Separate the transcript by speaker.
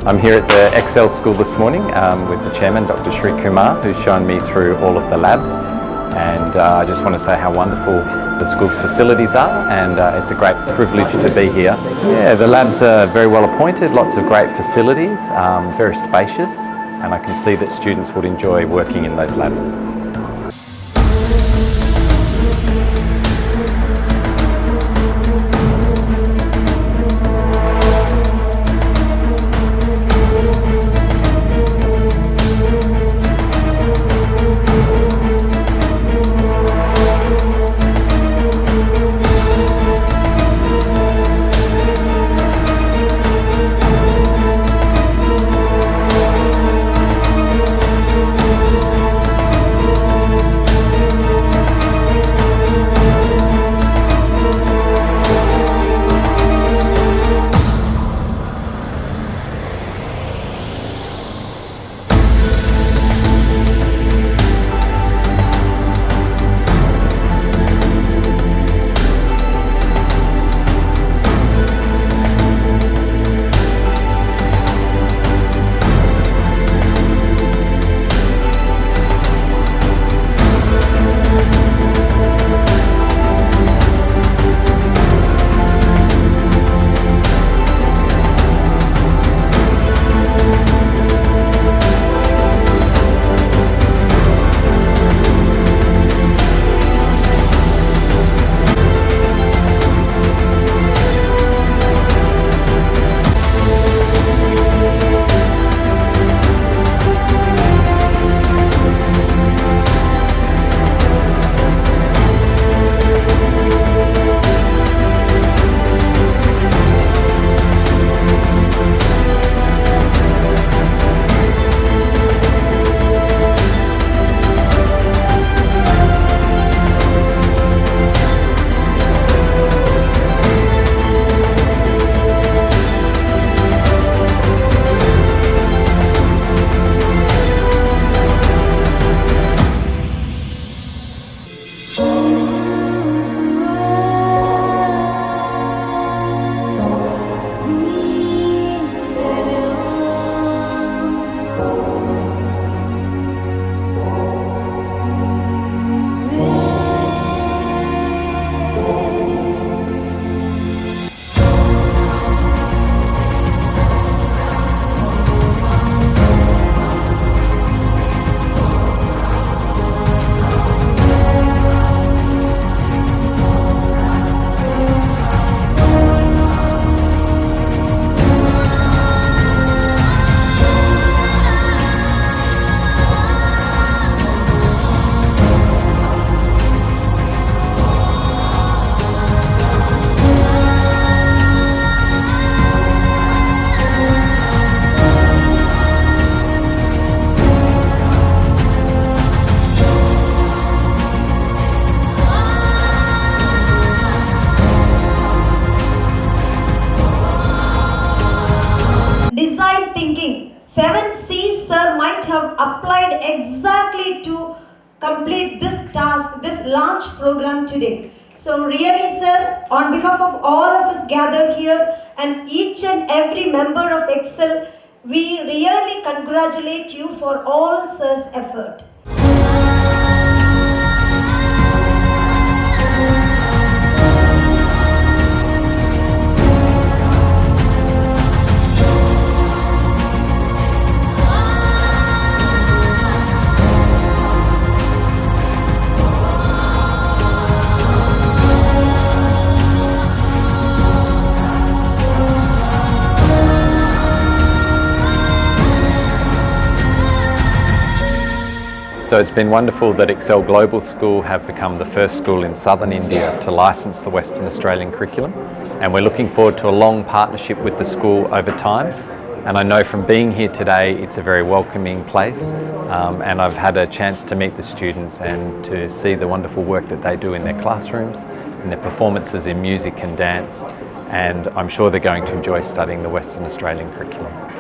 Speaker 1: I'm here at the Excel School this morning with the chairman, Dr. Shri Kumar, who's shown me through all of the labs, and I just want to say how wonderful the school's facilities are, and it's a great privilege to be here. Yeah, the labs are very well appointed, lots of great facilities, very spacious, and I can see that students would enjoy working in those labs.
Speaker 2: Design thinking. 7C sir might have applied exactly to complete this task, this launch program today. So really sir, on behalf of all of us gathered here and each and every member of Excel, we really congratulate you for all sir's effort.
Speaker 1: So it's been wonderful that Excel Global School have become the first school in southern India to license the Western Australian curriculum, and we're looking forward to a long partnership with the school over time. And I know from being here today it's a very welcoming place, and I've had a chance to meet the students and to see the wonderful work that they do in their classrooms and their performances in music and dance, and I'm sure they're going to enjoy studying the Western Australian curriculum.